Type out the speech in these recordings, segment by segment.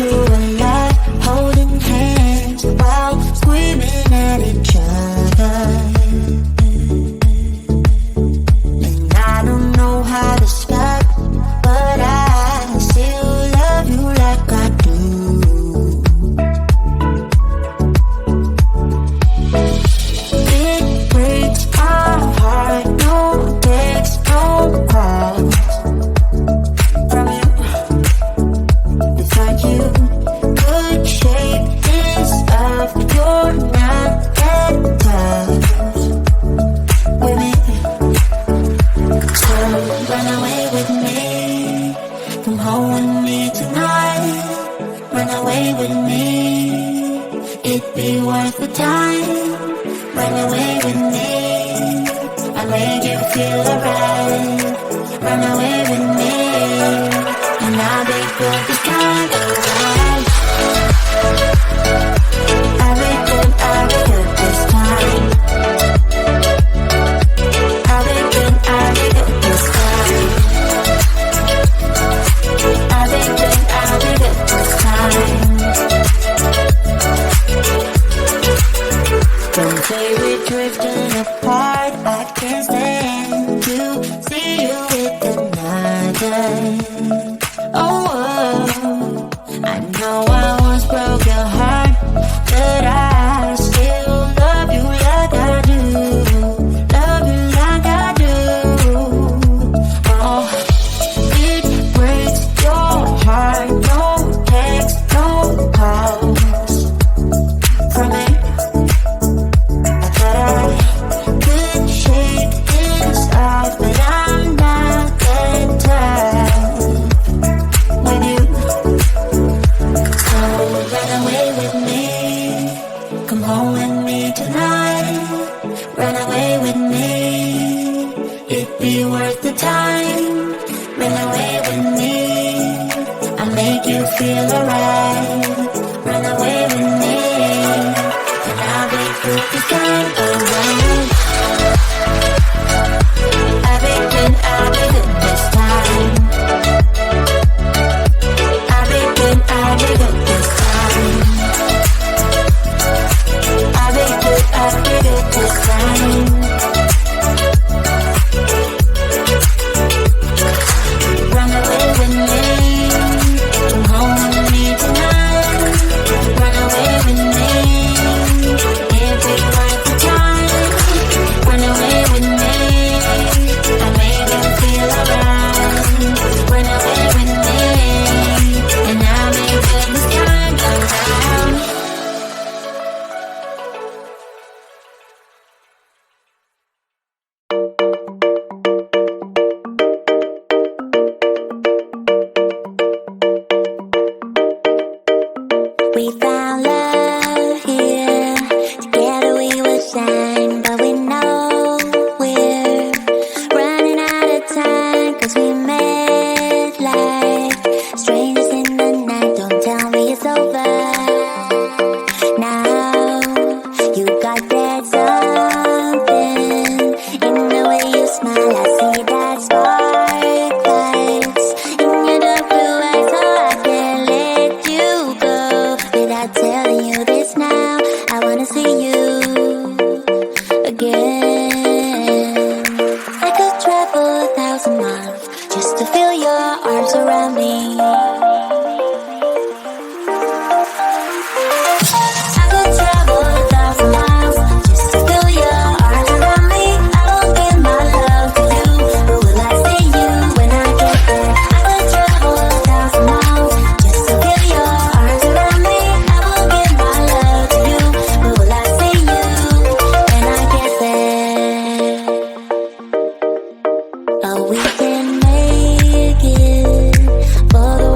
through a lot, holding hands while screaming at each other. And I don't know how to stop, but I still love you like I do. It breaks my heart, no text, no call from you. Without you, could shake this off, but you're not that tough with me. So run away with me, come home with me tonight. Run away with me, it'd be worth the time. Run away with me, I made you feel alright. Run away with me, and I'll be good this time around. I'll be good this time. I'll be good this time. I'll be good this time. Don't say we're drifting apart, I can't stand to see you with another. Oh, I know I once broke your heart, but I still love you like I do. Love you like I do. Oh, it breaks your heart, no text, no calls from me. I thought I could shake this off, but I'm not that tough with you. So run away with me, come home with me tonight. Run away with me, it'd be worth the time. Run away with me, I'll make you feel alright. Run away with me, and I'll be good this time around. I'll be good this time. I'll be good this time. I'll be good this time. Run away with me, come home with me tonight. Run away with me, it'd be worth the time. Run away with me, I made you feel alright. Run away with me, and I'll be good this time around. We found love here, together we will shine, but we know we're running out of time, 'cause we met like strangers in the night. Don't tell me it's over now. You got that something in the way you smile. I see that spark lights in your dark blue eyes, so I can't let you go without telling you this now. I wanna see you again. I could travel 1,000 miles just to feel your arms around me. I could travel 1,000 miles just to feel your arms around me. I won't give my love to you, but will I see you when I get there? I could travel 1,000 miles just to feel your arms around me. I won't give my love to you, but will I see you when I get there? Oh, we can make it for the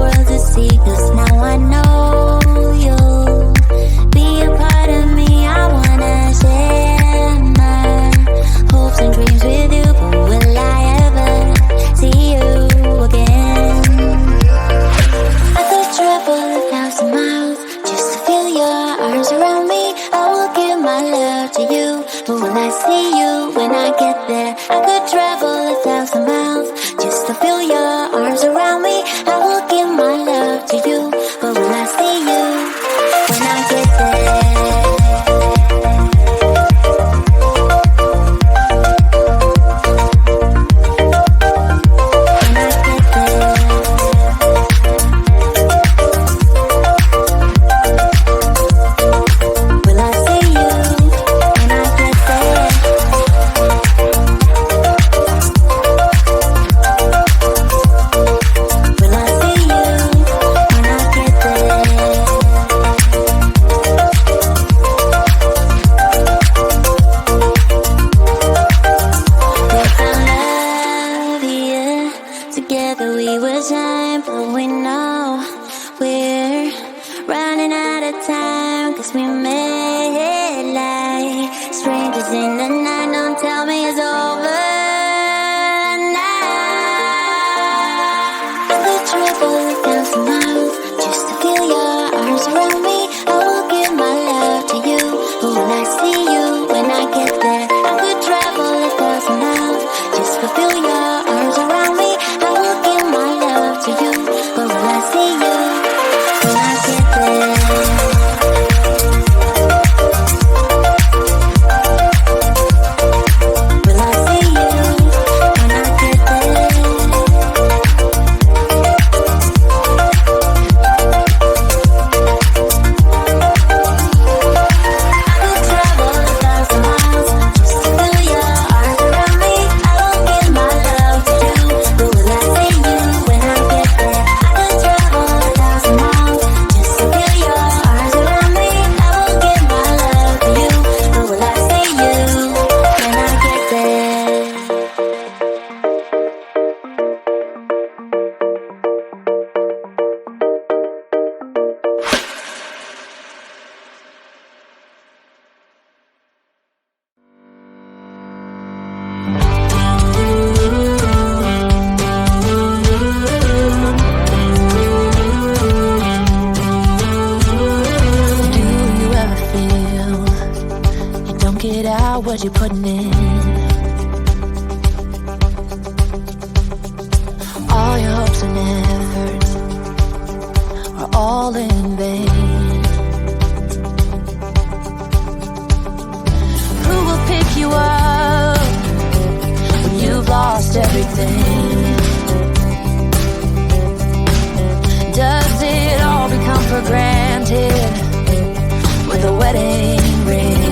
but we know we're running out of time, 'cause we made like strangers in the night. Don't tell me it's over now. I could travel 1,000 miles just to feel your arms around me. I will give my love to you, but will I see you when I get there? I could travel 1,000 miles just to feel your arms around me. I will give my love to you, but will I see you when I get there? What you putting in? All your hopes and efforts are all in vain. Who will pick you up when you've lost everything? Does it all become for granted with a wedding ring?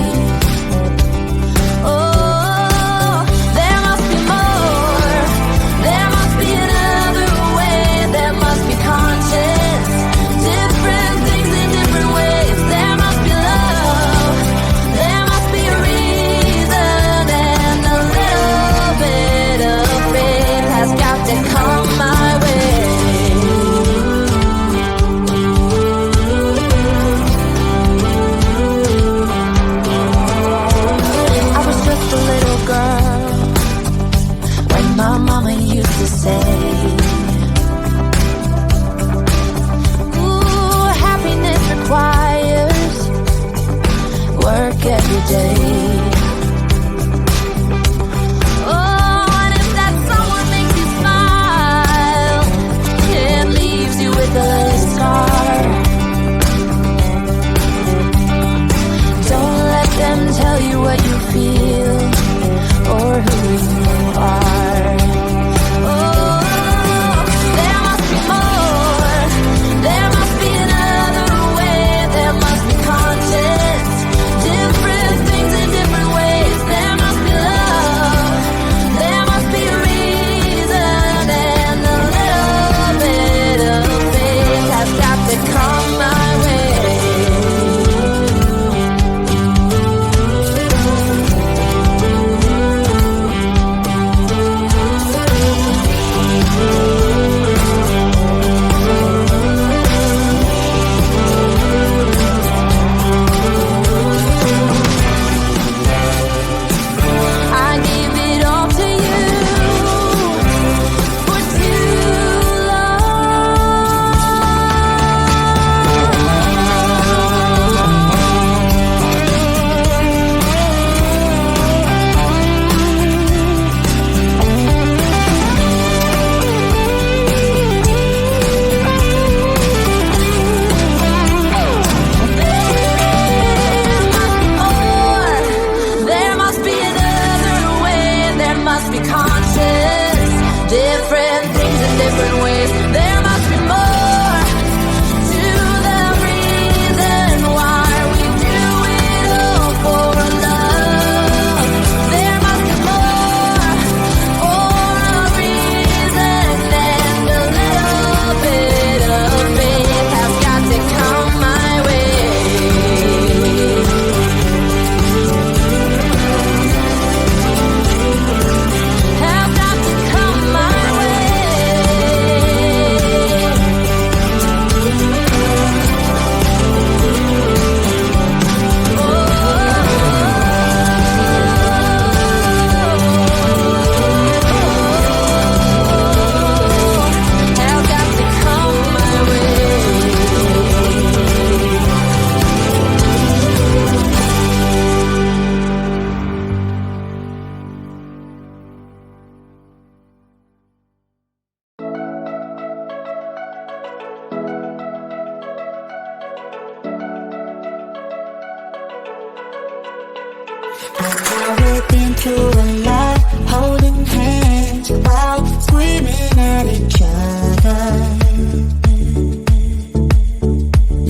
Now we've been through a lot, holding hands while screaming at each other.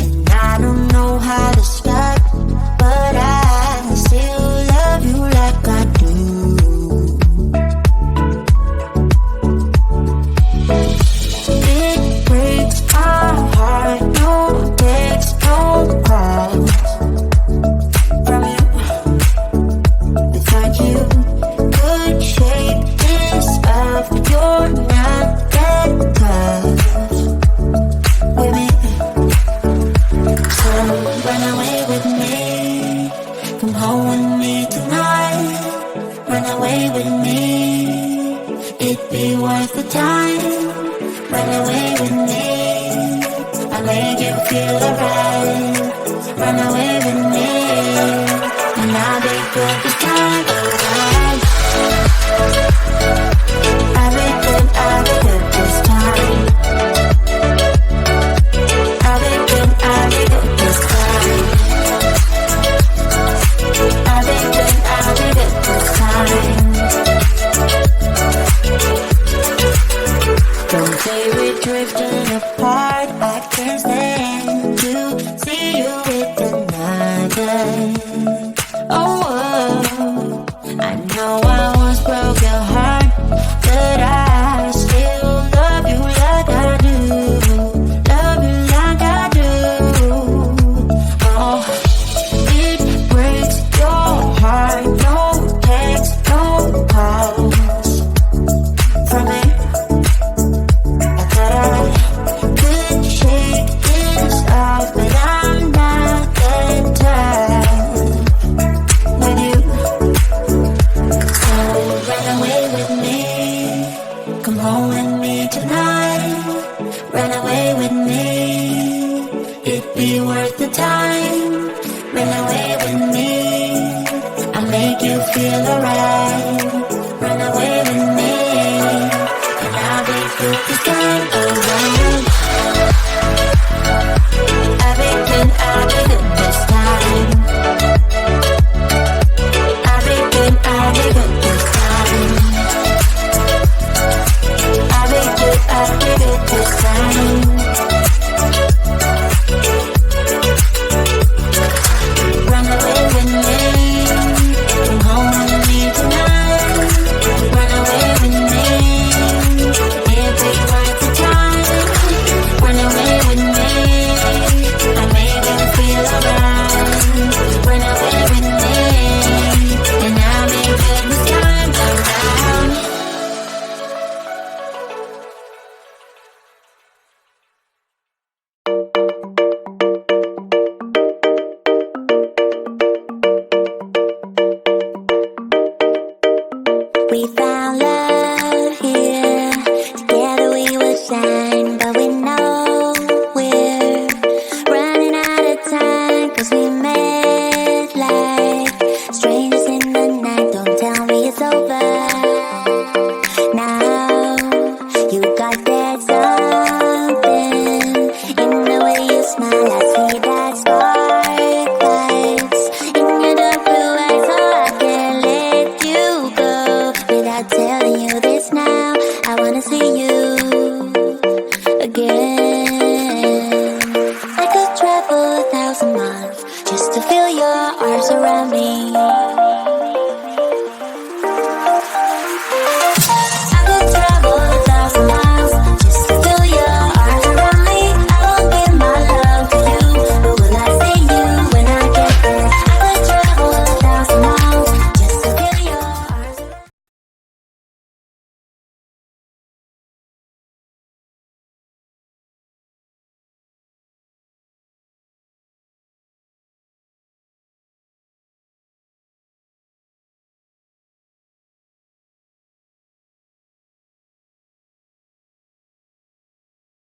And I don't know how to start, but I still love you like I do. It breaks my heart, no text, no calls from you. Without you, could shake this off, but you're not that close with me. So run away with me, come home with me tonight. Run away with me, it'd be worth the time. Run away with me, I'll make you feel alright. Run away with me, and I'll be good this time around. I'll be good this time. I'll be good this time. I'll be good this time. Don't say we're drifting apart, I can't stand to see you with another. Oh, I know I once broke your heart, but I still love you like I do. Love you like I do. Oh, it breaks your heart, no text, no calls from me. I thought I could shake this off, but I'm not that tough with you. So run away with me, come home with me tonight. Run away with me, it'd be worth the time. Run away with me, I'll make you feel alright. Run away with me, and I'll be good this time around. I'll be good this time. I'll be good this time. I'll be good this time. Run away with me, come home with me tonight. Run away with me, it'd be worth the time. Run away with me, I make you feel alright. Run away with me, and I'll be good this time around. We found love here, together we will shine, but we know we're running out of time, 'cause we met like strangers in the night. Don't tell me it's over now. You got that something in the way you smile. I see that spark lights in your dark blue eyes, so I can't let you go without telling you this now. I wanna see you again. I could travel 1,000 miles just to feel your arms around me.